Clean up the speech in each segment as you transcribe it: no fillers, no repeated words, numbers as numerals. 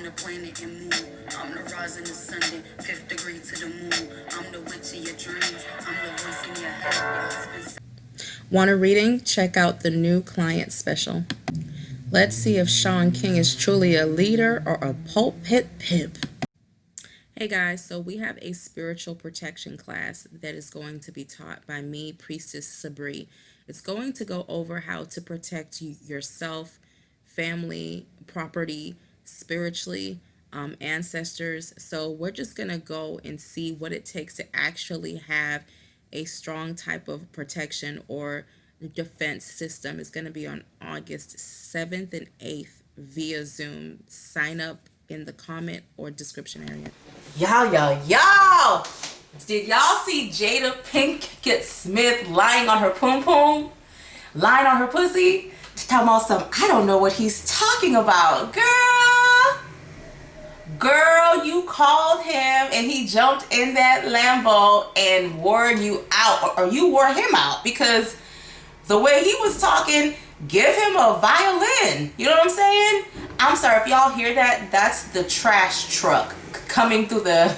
the planet and moon. I'm the rising the Sunday, 5th degree to the moon. I'm the witch of your dreams. I'm the voice in your head. Want a reading? Check out the new client special. Let's see if Shaun King is truly a leader or a pulpit pimp. Hey guys, so we have a spiritual protection class that is going to be taught by me, Priestess Sabri. It's going to go over how to protect yourself, family, property, spiritually, ancestors. So we're just going to go and see what it takes to actually have a strong type of protection or defense system. It's going to be on August 7th and 8th via Zoom. Sign up in the comment or description area. Y'all! Did y'all see Jada Pinkett Smith lying on her poom, lying on her pussy? Talking about some, I don't know what he's talking about. Girl, you called him and he jumped in that Lambo and wore you out, or you wore him out, because the way he was talking, give him a violin. You know what I'm saying? I'm sorry if y'all hear that. That's the trash truck coming through the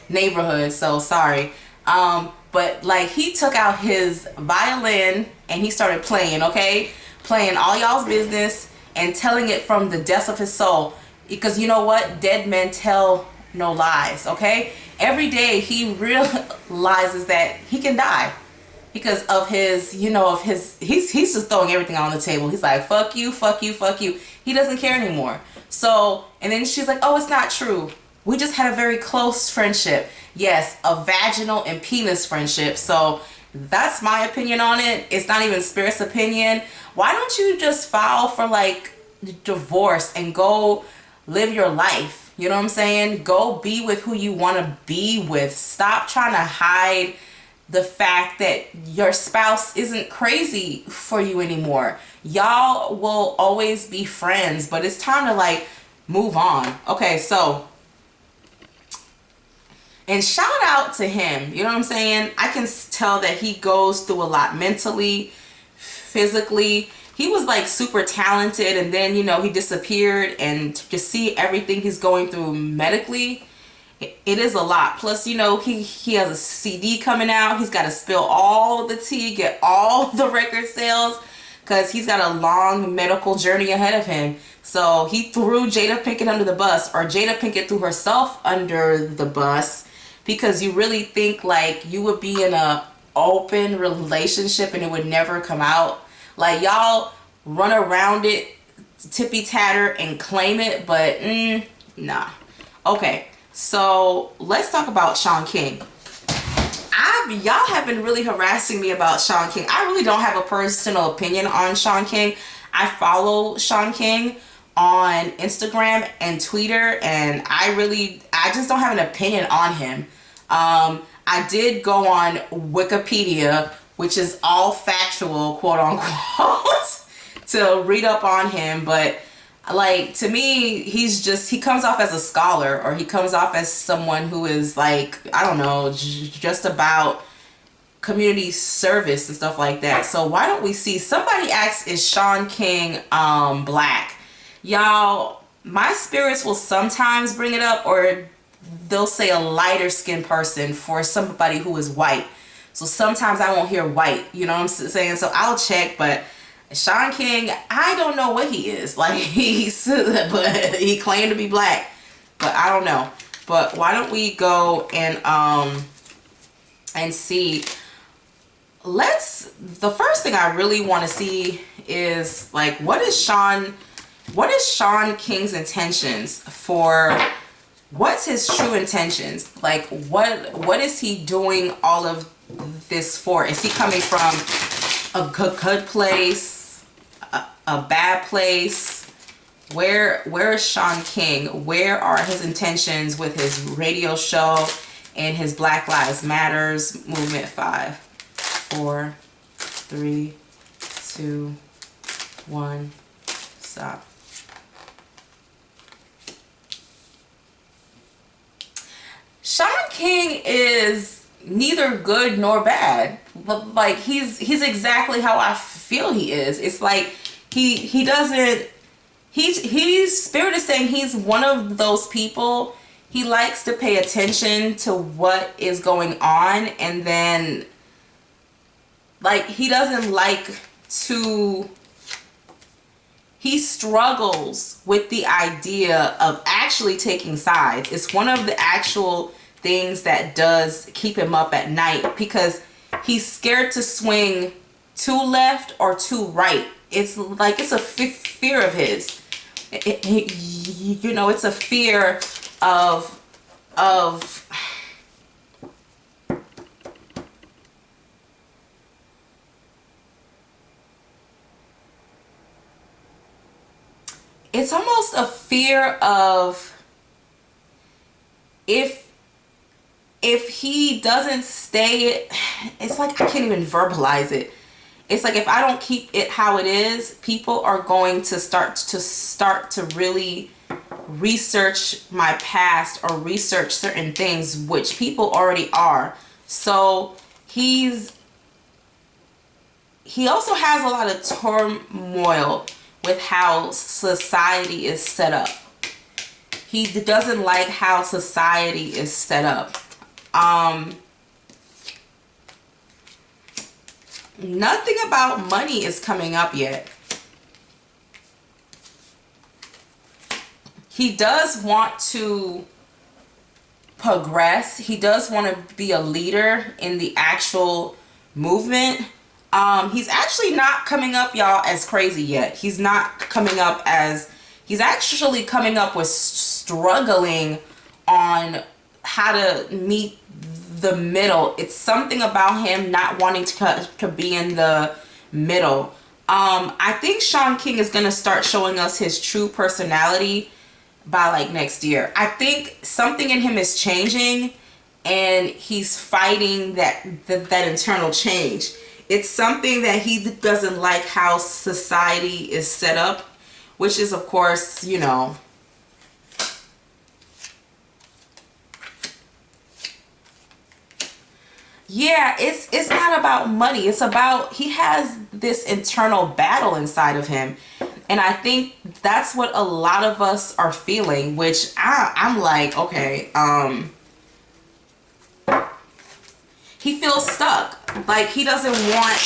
neighborhood. So sorry. But like, he took out his violin and he started playing, okay? Playing all y'all's business and telling it from the depths of his soul. Because you know what? Dead men tell no lies, okay? Every day he realizes that he can die. Because of his, he's just throwing everything on the table. He's like, fuck you, fuck you, fuck you. He doesn't care anymore. So, and then she's like, oh, it's not true. We just had a very close friendship. Yes, a vaginal and penis friendship. So that's my opinion on it. It's not even Spirit's opinion. Why don't you just file for like divorce and go live your life? You know what I'm saying? Go be with who you want to be with. Stop trying to hide the fact that your spouse isn't crazy for you anymore. Y'all will always be friends, but it's time to like move on. Okay, so, and shout out to him. You know what I'm saying? I can tell that he goes through a lot mentally, physically. He was like super talented, and then, he disappeared, and to see everything he's going through medically, it is a lot. Plus, he has a CD coming out. He's got to spill all the tea, get all the record sales, because he's got a long medical journey ahead of him. So he threw Jada Pinkett under the bus, or Jada Pinkett threw herself under the bus, because you really think like you would be in a open relationship and it would never come out. Like, y'all run around it tippy tatter and claim it, but nah. Okay. So let's talk about Shaun King. Y'all have been really harassing me about Shaun King. I really don't have a personal opinion on Shaun King. I follow Shaun King on Instagram and Twitter, and I just don't have an opinion on him. I did go on Wikipedia, which is all factual, quote unquote, to read up on him, but like, to me, he comes off as a scholar, or he comes off as someone who is like, I don't know, just about community service and stuff like that. So why don't we see, somebody asks, is Shaun King black? Y'all, my spirits will sometimes bring it up, or they'll say a lighter skinned person for somebody who is white. So sometimes I won't hear white, you know what I'm saying? So I'll check, but Shaun King, I don't know what he is. Like, but he claimed to be black, but I don't know. But why don't we go and see. The first thing I really want to see is like, what is Shaun King's intentions for, what's his true intentions? Like, what is he doing all of this for? Is he coming from a good place, a bad place? Where is Shaun King? Where are his intentions with his radio show and his Black Lives Matters movement? 5, 4, 3, 2, 1, stop. Shaun King is neither good nor bad, but like, he's exactly how I feel he is. It's like he doesn't he's Spirit is saying he's one of those people. He likes to pay attention to what is going on, and then like he doesn't like to, he struggles with the idea of actually taking sides. It's one of the actual things that does keep him up at night, because he's scared to swing too left or too right. It's like it's a fear of his. You know, it's a fear of it's almost a fear of if he doesn't stay, it's like I can't even verbalize it. It's like if I don't keep it how it is, people are going to start to really research my past or research certain things, which people already are. So he also has a lot of turmoil with how society is set up. He doesn't like how society is set up. Nothing about money is coming up yet. He does want to progress. He does want to be a leader in the actual movement. He's actually not coming up, y'all, as crazy yet. He's not coming up as, he's actually coming up with struggling on how to meet the middle. It's something about him not wanting to be in the middle. I think Shaun King is going to start showing us his true personality by like next year. I think something in him is changing, and he's fighting that internal change. It's something that he doesn't like how society is set up, which is, of course, you know, yeah, it's not about money. It's about, he has this internal battle inside of him. And I think that's what a lot of us are feeling, which I'm like, okay, he feels stuck. Like he doesn't want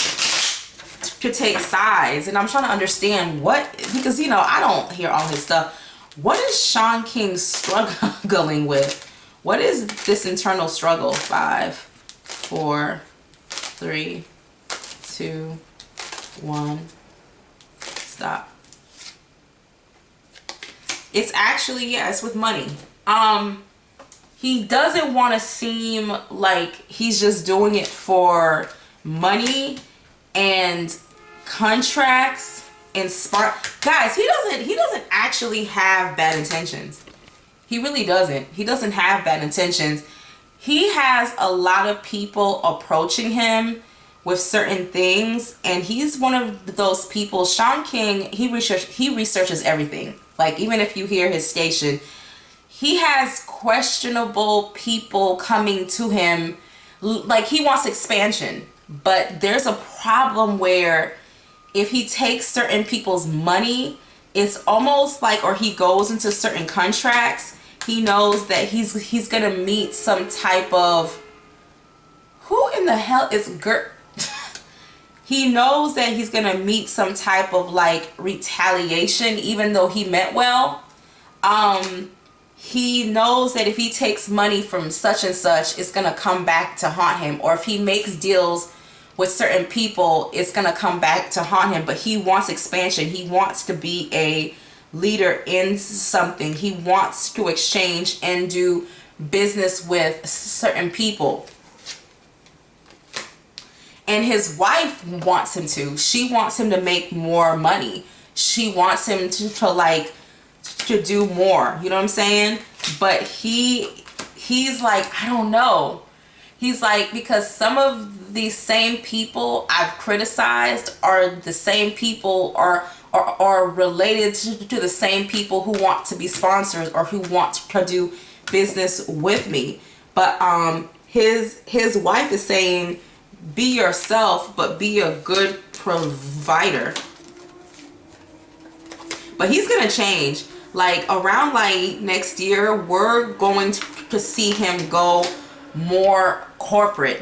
to take sides. And I'm trying to understand what, because, you know, I don't hear all his stuff. What is Shaun King struggling with? What is this internal struggle? 5, 4, 3, 2, 1, stop. It's actually, yeah, it's with money. He doesn't want to seem like he's just doing it for money and contracts and spark. Guys, he doesn't actually have bad intentions. He really doesn't. He doesn't have bad intentions. He has a lot of people approaching him with certain things, and he's one of those people. Shaun King, he researches everything. Like, even if you hear his station, he has questionable people coming to him. Like, he wants expansion, but there's a problem where if he takes certain people's money, it's almost like, or he goes into certain contracts, he knows that he's gonna meet some type of, who in the hell is he knows that he's gonna meet some type of like retaliation, even though he meant well. He knows that if he takes money from such and such, it's gonna come back to haunt him. Or if he makes deals with certain people, it's gonna come back to haunt him. But he wants expansion. He wants to be a leader in something. He wants to exchange and do business with certain people. And his wife wants him to. She wants him to make more money. She wants him to like to do more. You know what I'm saying? But he's like, I don't know. He's like, because some of these same people I've criticized are the same people are related to the same people who want to be sponsors or who want to do business with me. But his wife is saying, be yourself, but be a good provider. But he's gonna change. Like around like next year, we're going to see him go more corporate.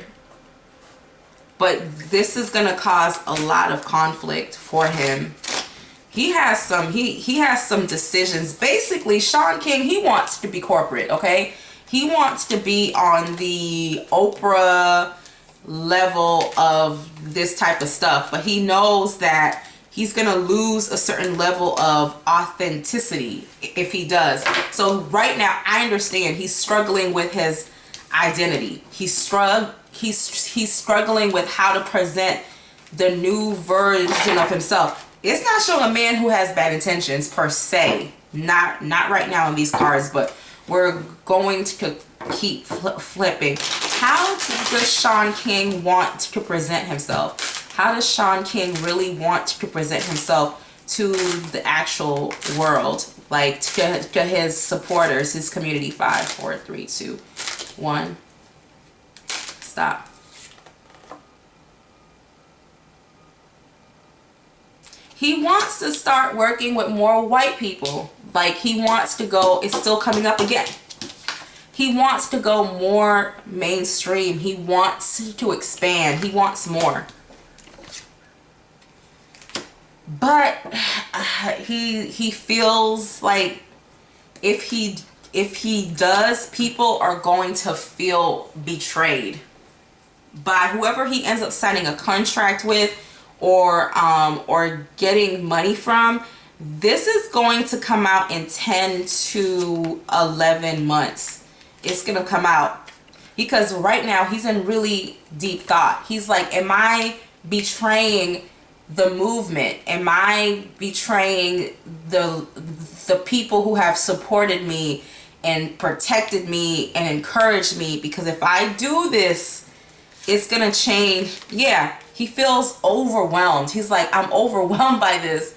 But this is gonna cause a lot of conflict for him. He has some decisions. Basically, Shaun King, he wants to be corporate, okay? He wants to be on the Oprah level of this type of stuff, but he knows that he's gonna lose a certain level of authenticity if he does. So right now, I understand he's struggling with his identity. He's struggling with how to present the new version of himself. It's not showing a man who has bad intentions per se. Not right now in these cards, but we're going to keep flipping. How does Shaun King want to present himself? How does Shaun King really want to present himself to the actual world? Like to his supporters, his community. 5, 4, 3, 2, 1. Stop. He wants to start working with more white people. Like he wants to go, it's still coming up again. He wants to go more mainstream. He wants to expand. He wants more. But he feels like if he does, people are going to feel betrayed by whoever he ends up signing a contract with or getting money from. This is going to come out in 10 to 11 months. It's going to come out because right now he's in really deep thought. He's like, am I betraying the movement? Am I betraying the people who have supported me and protected me and encouraged me? Because if I do this, it's gonna change. Yeah, he feels overwhelmed. He's like, I'm overwhelmed by this.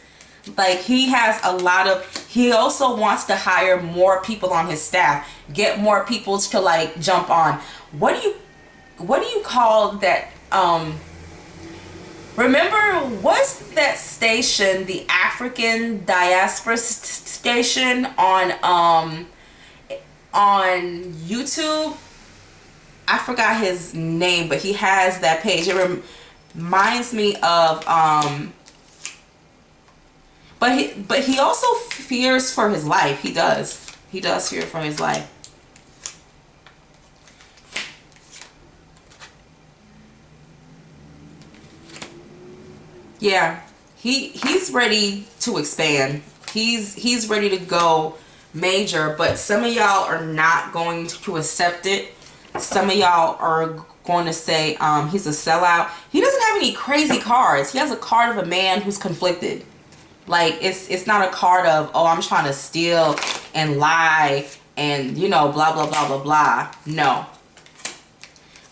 Like he has a lot of, he also wants to hire more people on his staff, get more people to like jump on. What do you call that? Remember, what's that station, the African diaspora station on YouTube? I forgot his name, but he has that page. It reminds me of but he also fears for his life. He does fear for his life. Yeah, he's ready to expand. He's ready to go major, but some of y'all are not going to accept it. Some of y'all are going to say he's a sellout. He doesn't have any crazy cards. He has a card of a man who's conflicted. Like it's not a card of, oh, I'm trying to steal and lie and, you know, blah blah blah blah blah. No.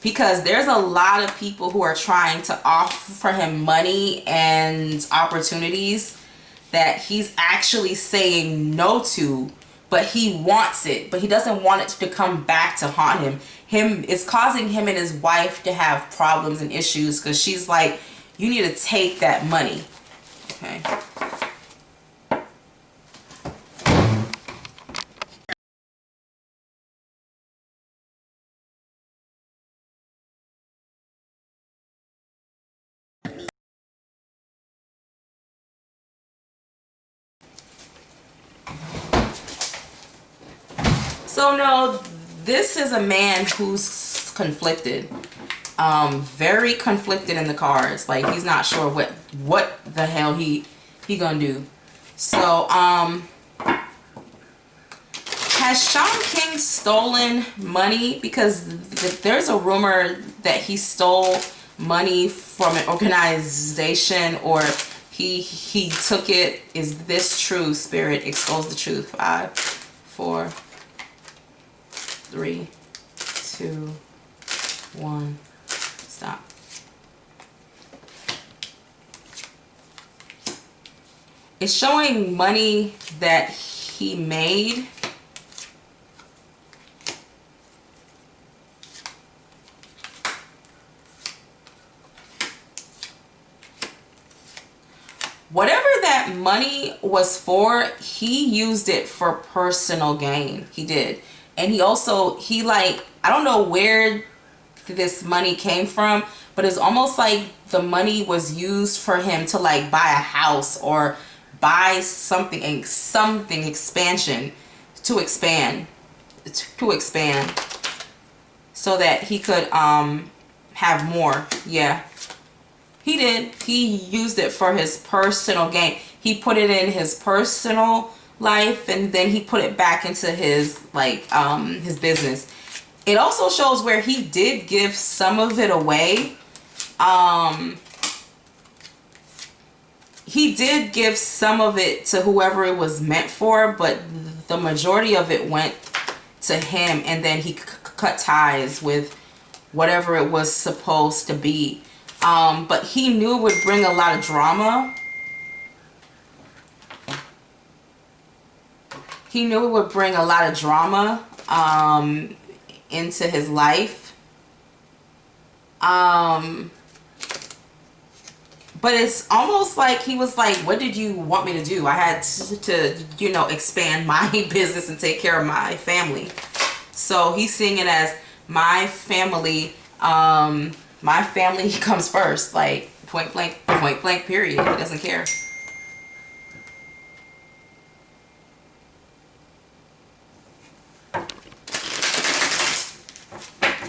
Because there's a lot of people who are trying to offer him money and opportunities that he's actually saying no to, but he wants it, but he doesn't want it to come back to haunt him. It's causing him and his wife to have problems and issues because she's like, you need to take that money. Okay. So no, this is a man who's conflicted. Very conflicted in the cards. Like he's not sure what the hell he gonna do. So has Shaun King stolen money? Because there's a rumor that he stole money from an organization, or he took it. Is this true? Spirit, expose the truth. 5, 4, 3, 2, 1. Stop. It's showing money that he made. Whatever that money was for, he used it for personal gain. He did. And he also, like, I don't know where this money came from, but it's almost like the money was used for him to like buy a house or buy something expansion to expand so that he could have more. Yeah, he did. He used it for his personal gain. He put it in his personal life, and then he put it back into his like his business. It also shows where he did give some of it away. He did give some of it to whoever it was meant for, but the majority of it went to him, and then he cut ties with whatever it was supposed to be. But he knew it would bring a lot of drama. He knew it would bring a lot of drama into his life. But it's almost like he was like, what did you want me to do? I had to, you know, expand my business and take care of my family. So he's seeing it as my family comes first, like point blank, period. He doesn't care.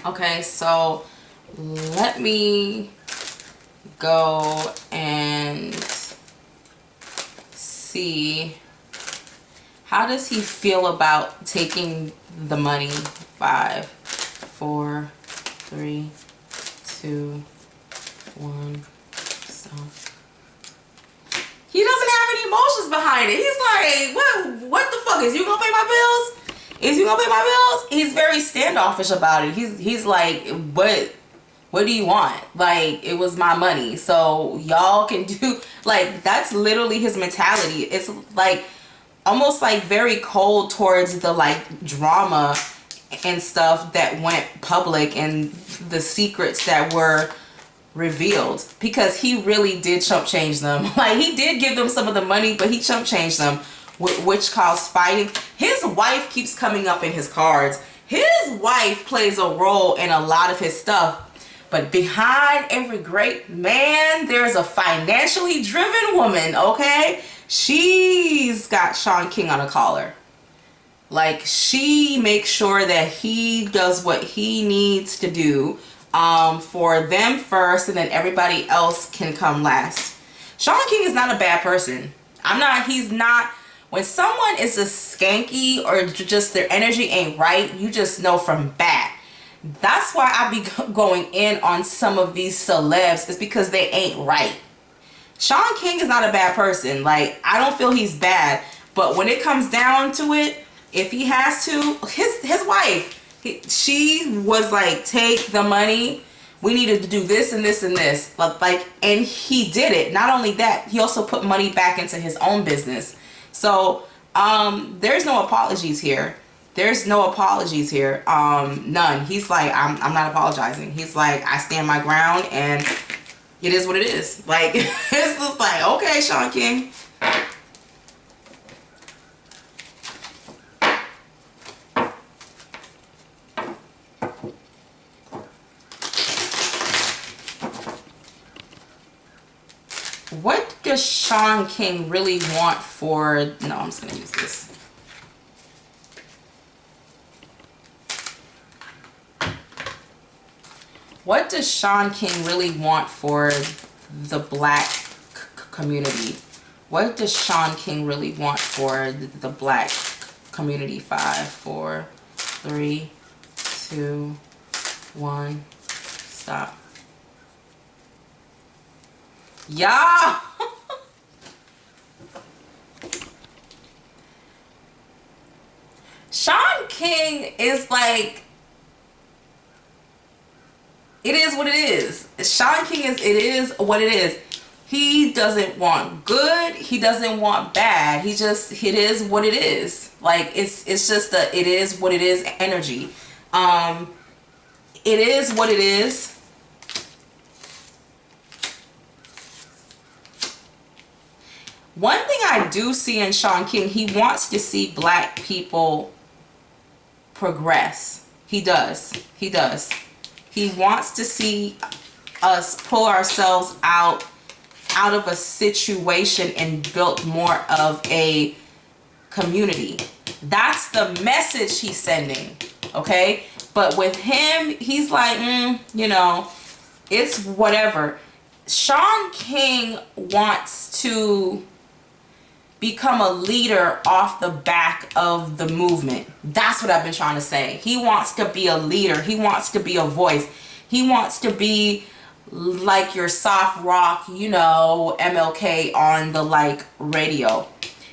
Okay, so let me go and see, how does he feel about taking the money? 5, 4, 3, 2, 1, stop. He doesn't have any emotions behind it. He's like, what the fuck? Is you gonna pay my bills? Is you gonna pay my bills? He's very standoffish about it. He's like, what do you want? Like, it was my money, so y'all can do, like, that's literally his mentality. It's like almost like very cold towards the like drama and stuff that went public and the secrets that were revealed, because he really did chump change them. Like, he did give them some of the money, but he chump changed them, which caused fighting. His wife keeps coming up in his cards. His wife plays a role in a lot of his stuff. But behind every great man, there's a financially driven woman, okay? She's got Shaun King on a collar. Like, she makes sure that he does what he needs to do for them first, and then everybody else can come last. Shaun King is not a bad person. He's not. When someone is just skanky or just their energy ain't right, you just know from bat. That's why I be going in on some of these celebs, is because they ain't right. Shaun King is not a bad person. Like, I don't feel he's bad, but when it comes down to it, if he has to, his wife, she was like, take the money. We needed to do this and this and this. Like, and he did it. Not only that, he also put money back into his own business. So there's no apologies here. There's no apologies here. None. He's like, I'm not apologizing. He's like, I stand my ground, and it is what it is. Like, it's just like, okay, Shaun King. What does Shaun King really want for... No, I'm just going to use this. What does Shaun King really want for the black community? What does Shaun King really want for the black community? 5, 4, 3, 2, 1, stop. Yeah. Shaun King is like, it is what it is. Shaun King is, it is what it is. He doesn't want good. He doesn't want bad. He just, it is what it is. Like, it's just a, it is what it is energy. It is what it is. One thing I do see in Shaun King, he wants to see black people progress. He does. He does. He wants to see us pull ourselves out of a situation and build more of a community. That's the message he's sending, okay? But with him, he's like, you know, it's whatever. Shaun King wants to become a leader off the back of the movement. That's what I've been trying to say. He wants to be a leader. He wants to be a voice. He wants to be like your soft rock, you know, MLK on the like radio.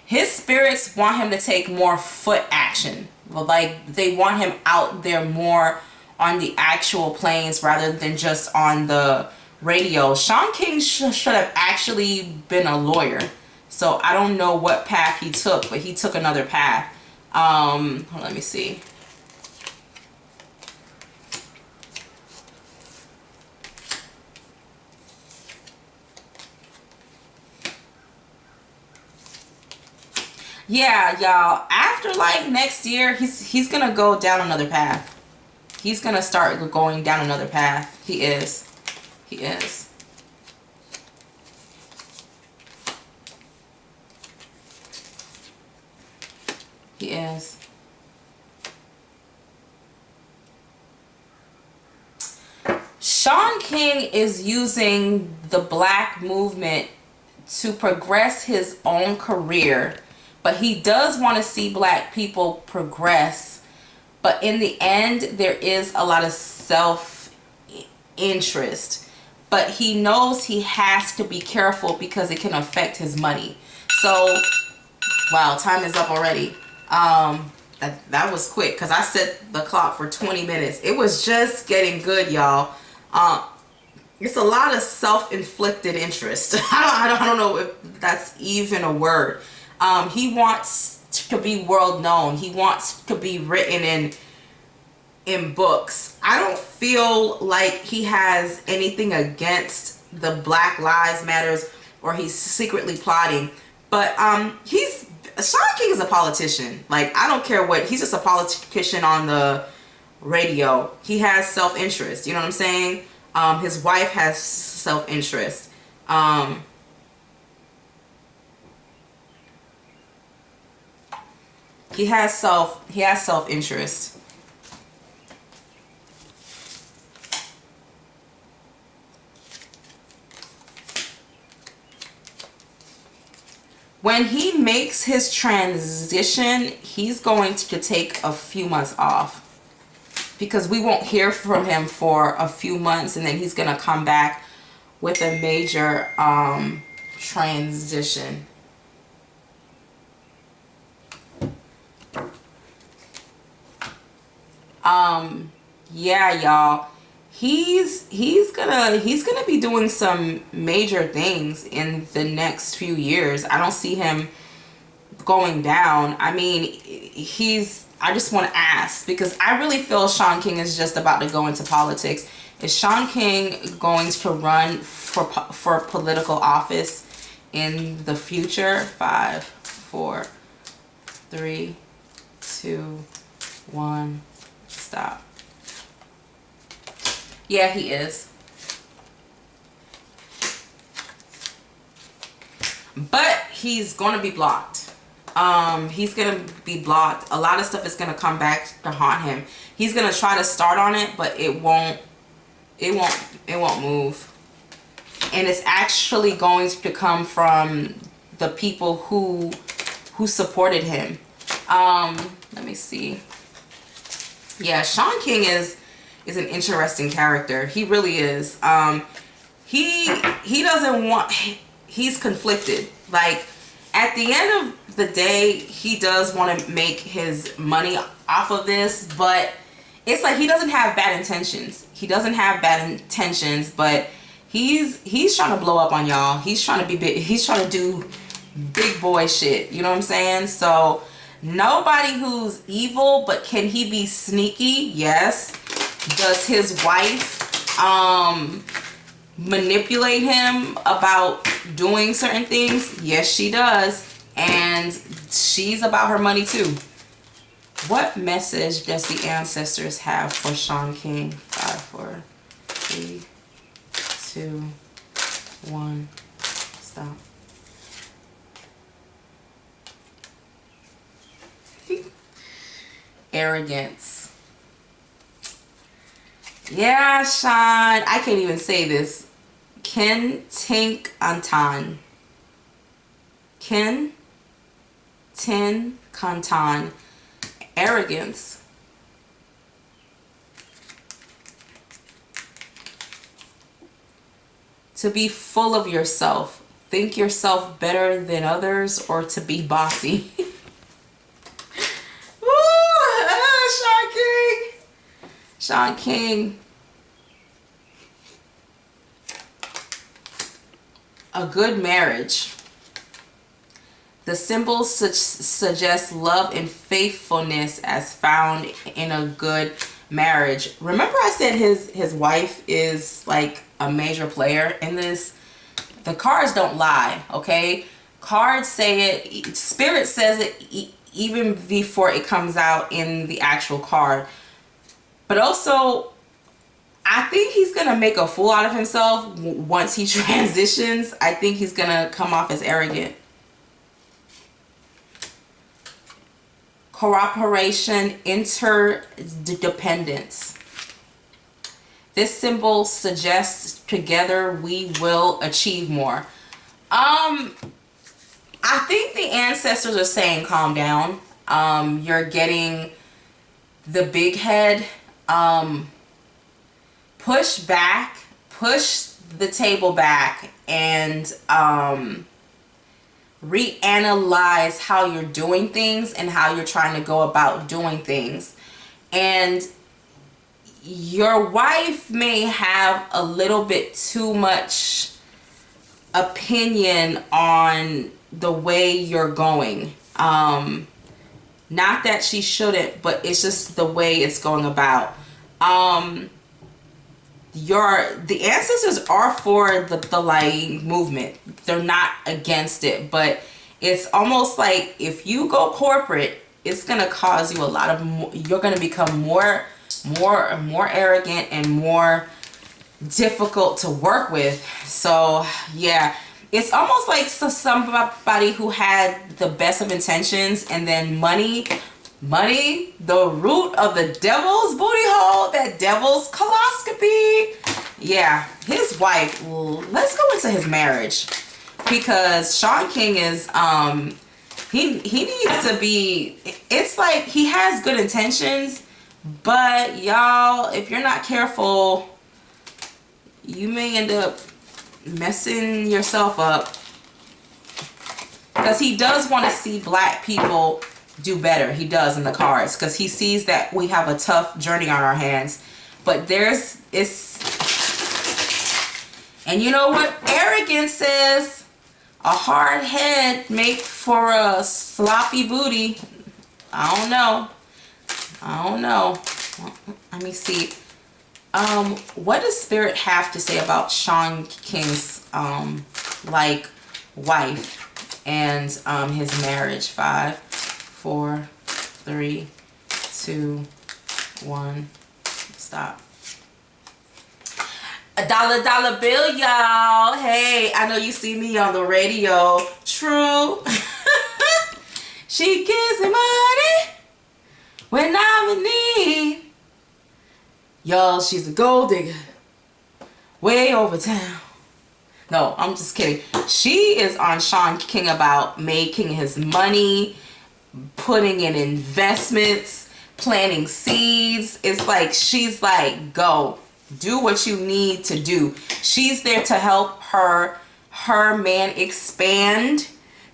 His spirits want him to take more foot action. Like they want him out there more on the actual planes rather than just on the radio. Shaun King should have actually been a lawyer. So I don't know what path he took, but he took another path. Let me see. Yeah, y'all, after like next year, he's gonna go down another path. He's gonna start going down another path. He is. He is. He is. Shaun King is using the black movement to progress his own career, but he does want to see black people progress. But in the end, there is a lot of self-interest. But he knows he has to be careful because it can affect his money. So, wow, time is up already. That was quick because I set the clock for 20 minutes. It was just getting good, y'all. It's a lot of self-inflicted interest. I don't know if that's even a word. He wants to be world known. He wants to be written in books. I don't feel like he has anything against the Black Lives Matters or he's secretly plotting. But Shaun King is a politician. Like, I don't care what. He's just a politician on the radio. He has self-interest. You know what I'm saying? His wife has self-interest. He has self-interest. When he makes his transition, he's going to take a few months off because we won't hear from him for a few months, and then he's going to come back with a major transition. Yeah, y'all, he's gonna be doing some major things in the next few years. I don't see him going down. I mean, I just want to ask, because I really feel Shaun King is just about to go into politics. Is Shaun King going to run for political office in the future? 5, 4, 3, 2, 1, stop. Yeah, he is. But he's going to be blocked. He's going to be blocked. A lot of stuff is going to come back to haunt him. He's going to try to start on it, but it won't move. And it's actually going to come from the people who supported him. Let me see. Yeah, Shaun King is an interesting character. He really is. He doesn't want, he's conflicted. Like, at the end of the day, he does want to make his money off of this, but it's like he doesn't have bad intentions. He doesn't have bad intentions, but he's trying to blow up on y'all. He's trying to be big. He's trying to do big boy shit. You know what I'm saying? So nobody who's evil, but can he be sneaky? Yes. Does his wife manipulate him about doing certain things? Yes, she does. and she's about her money too. What message does the ancestors have for Shaun King? 5, 4, 3, 2, 1. Stop. Arrogance. Yeah, Sean. I can't even say this. Ken Tink Anton. Ken Tin Kantan. Arrogance. To be full of yourself. Think yourself better than others, or to be bossy. Shaun King. Shaun King. A good marriage. The symbols suggest love and faithfulness as found in a good marriage. Remember I said his wife is like a major player in this? The cards don't lie, okay? Cards say it. Spirit says it even before it comes out in the actual card. But also, I think he's going to make a fool out of himself once he transitions. I think he's going to come off as arrogant. Cooperation, interdependence. This symbol suggests together we will achieve more. I think the ancestors are saying calm down. You're getting the big head. Push back, push the table back, and reanalyze how you're doing things and how you're trying to go about doing things. And your wife may have a little bit too much opinion on the way you're going. Not that she shouldn't, but it's just the way it's going about. The ancestors are for the like movement. They're not against it, but it's almost like if you go corporate, it's gonna cause you a lot of you're gonna become more arrogant and more difficult to work with. So yeah, it's almost like somebody who had the best of intentions, and then money, the root of the devil's booty hole, that devil's coloscopy. Yeah, his wife. Let's go into his marriage, because Shaun King is he needs to be. It's like he has good intentions, but y'all, if you're not careful, you may end up messing yourself up, because he does want to see black people do better. He does in the cards, because he sees that we have a tough journey on our hands. But and you know what arrogance says? A hard head make for a sloppy booty. I don't know. Let me see. What does Spirit have to say about Shaun King's like wife and his marriage? 5, 4, 3, 2, 1. Stop. A dollar bill, y'all. Hey, I know you see me on the radio. True. She gives me money when I'm in need. Y'all, she's a gold digger. Way over town. No, I'm just kidding. She is on Shaun King about making his money, putting in investments, planting seeds. It's like she's like, go do what you need to do. She's there to help her man expand,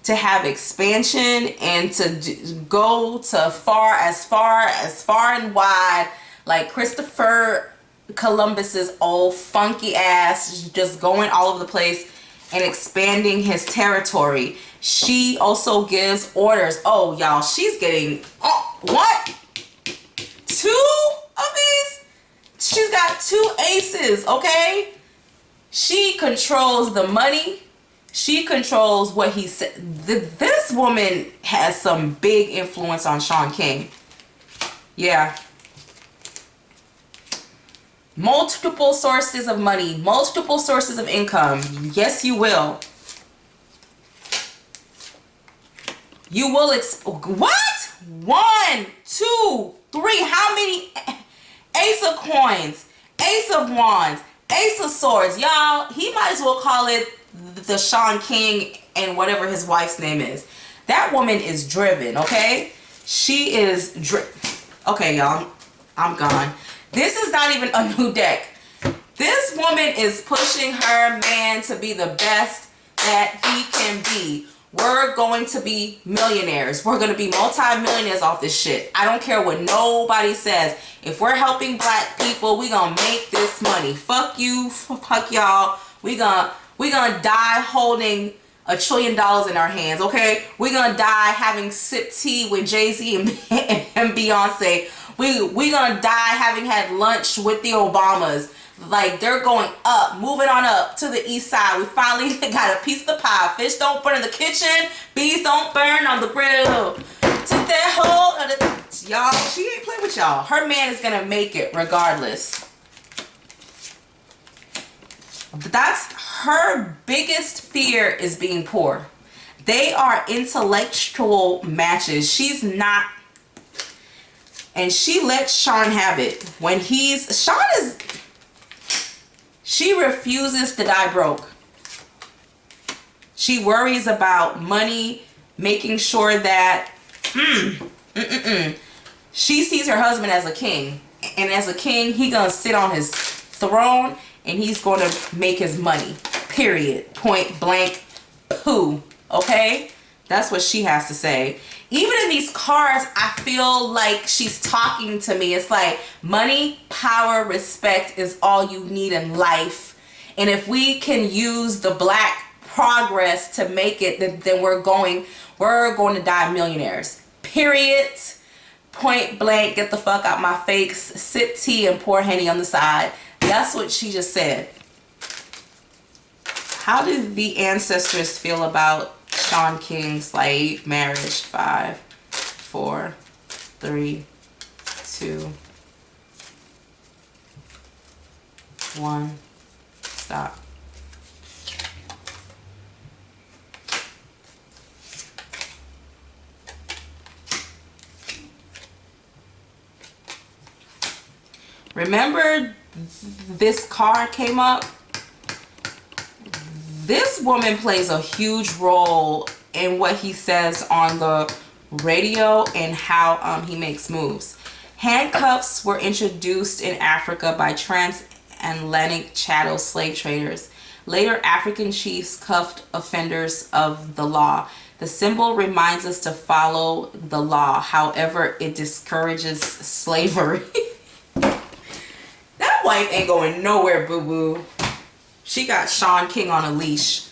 to have expansion, and to go to far and wide, like Christopher Columbus's old funky ass, just going all over the place and expanding his territory. She also gives orders. Oh, y'all, she's getting what? 2 of these? She's got 2 aces, okay? She controls the money. She controls what he said. This woman has some big influence on Shaun King. Yeah. Multiple sources of money, multiple sources of income. Yes, you will. You will what? 1, 2, 3. How many? Ace of coins, Ace of wands, Ace of swords. Y'all, he might as well call it the Shaun King and whatever his wife's name is. That woman is driven, okay? She is okay, y'all. I'm gone. This is not even a new deck. This woman is pushing her man to be the best that he can be. We're going to be millionaires. We're going to be multi-millionaires off this shit. I don't care what nobody says. If we're helping black people, we going to make this money. Fuck you. Fuck y'all. We gonna die holding $1 trillion in our hands, okay? We're going to die having sip tea with Jay-Z and Beyonce. We gonna die having had lunch with the Obamas. Like, they're going up, moving on up to the east side. We finally got a piece of the pie. Fish don't burn in the kitchen. Bees don't burn on the grill. Took that hold of the... Y'all, she ain't playing with y'all. Her man is gonna make it regardless. That's her biggest fear, is being poor. They are intellectual matches. She's not... And she lets Shaun have it. When she refuses to die broke. She worries about money, making sure that, she sees her husband as a king. And as a king, he gonna sit on his throne and he's gonna make his money. Period. Point blank. Pooh. Okay? That's what she has to say. Even in these cards, I feel like she's talking to me. It's like money, power, respect is all you need in life. And if we can use the black progress to make it, then we're going to die millionaires. Period. Point blank, get the fuck out my face, sip tea and pour Henny on the side. That's what she just said. How did the ancestors feel about Shaun King's slave marriage? 5, 4, 3, 2, 1. Stop. Remember this card came up? This woman plays a huge role in what he says on the radio and how he makes moves. Handcuffs were introduced in Africa by transatlantic chattel slave traders. Later, African chiefs cuffed offenders of the law. The symbol reminds us to follow the law. However, it discourages slavery. That wife ain't going nowhere, boo-boo. She got Shaun King on a leash.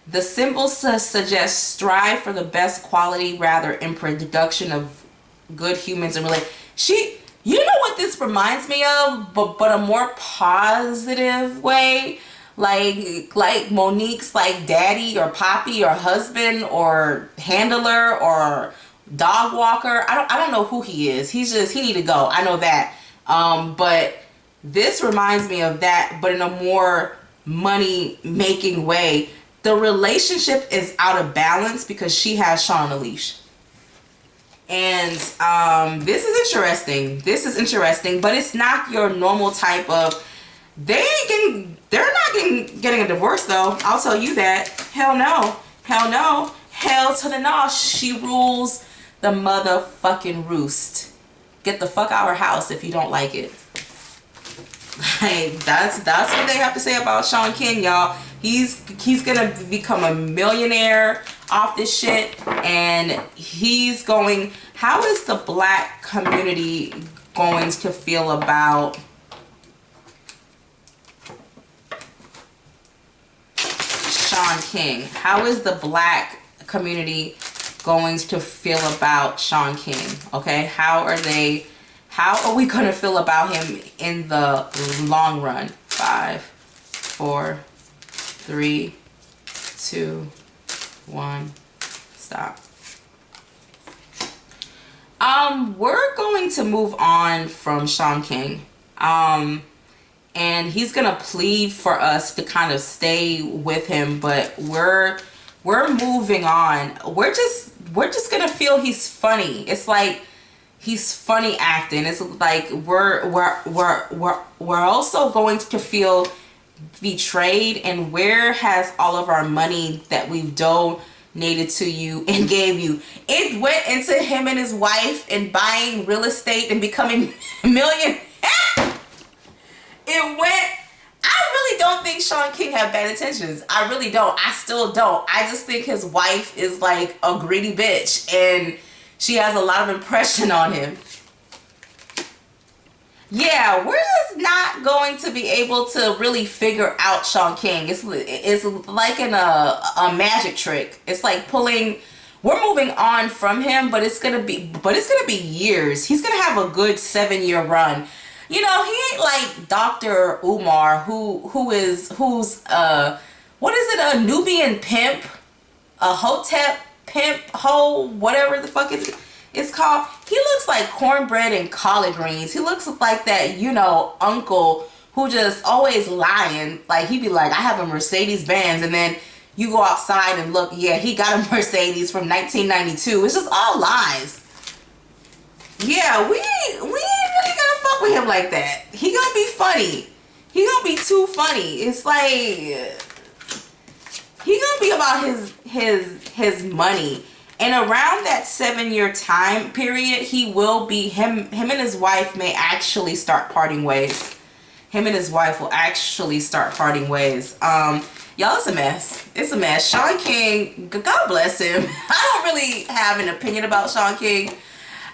The symbol suggests strive for the best quality rather in production of good humans and relate. You know what this reminds me of, but a more positive way, like Monique's like daddy or poppy or husband or handler or dog walker. I don't know who he is. He need to go. I know that. But this reminds me of that, but in a more money-making way. The relationship is out of balance because she has Shaun on a leash. And this is interesting. This is interesting, but it's not your normal type of... They're not getting a divorce, though. I'll tell you that. Hell no. Hell no. Hell to the no. She rules the motherfucking roost. Get the fuck out of her house if you don't like it. Hey, that's what they have to say about Shaun King, y'all. He's gonna become a millionaire off this shit, and he's going... How is the black community going to feel about Shaun King? How is the black community going to feel about Shaun King? Okay, how are we gonna feel about him in the long run? 5, 4, 3, 2, 1, stop. We're going to move on from Shaun King. And he's gonna plead for us to kind of stay with him, but we're moving on. We're just gonna feel he's funny. It's like he's funny acting. It's like we're also going to feel betrayed. And where has all of our money that we've donated to you and gave you? It went into him and his wife and buying real estate and becoming millionaires. It went. I really don't think Shaun King had bad intentions. I really don't. I still don't. I just think his wife is like a greedy bitch and she has a lot of impression on him. Yeah, we're just not going to be able to really figure out Shaun King. It's like a magic trick. It's like pulling. We're moving on from him, but it's gonna be years. He's gonna have a good 7-year run. You know, he ain't like Dr. Umar, who's what is it, a Nubian pimp, a Hotep pimp, whatever the fuck it's called. He looks like cornbread and collard greens. He looks like that, you know, uncle who just always lying. Like, he'd be like, I have a Mercedes Benz, and then you go outside and look, yeah, he got a Mercedes from 1992. It's just all lies. Yeah, we ain't really gonna fuck with him like that. He gonna be funny. He gonna be too funny. It's like he gonna be about his money. And around that 7-year time period, he will be him and his wife may actually start parting ways. Him and his wife will actually start parting ways. Y'all, it's a mess. It's a mess. Shaun King, God bless him. I don't really have an opinion about Shaun King.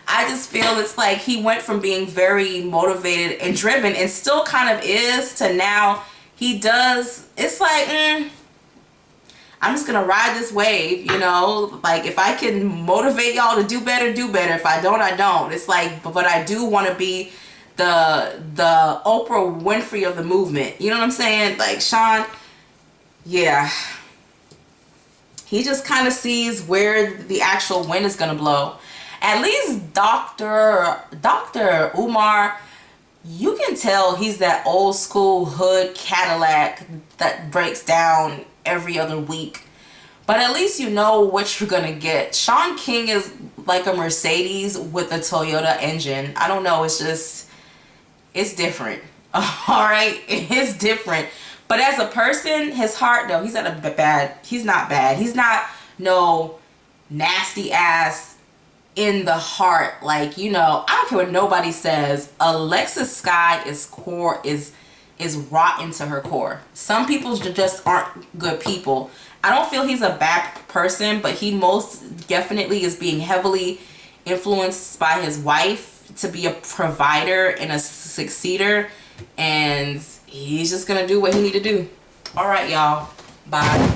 I just feel it's like he went from being very motivated and driven and still kind of is to now he does. It's like, I'm just going to ride this wave, you know, like if I can motivate y'all to do better, do better. If I don't, I don't. It's like, but I do want to be the Oprah Winfrey of the movement. You know what I'm saying? Like Shaun, yeah. He just kind of sees where the actual wind is going to blow. At least Dr. Umar, you can tell he's that old school hood Cadillac that breaks down every other week. But at least you know what you're going to get. Shaun King is like a Mercedes with a Toyota engine. I don't know. It's just, it's different. All right? It's different. But as a person, his heart, though, he's not bad. He's not bad. He's not no nasty ass in the heart, like, you know, I don't care what nobody says. Alexis Sky is rotten to her core. Some people just aren't good people. I don't feel he's a bad person, but he most definitely is being heavily influenced by his wife to be a provider and a succeeder, and he's just gonna do what he need to do. All right, y'all, bye.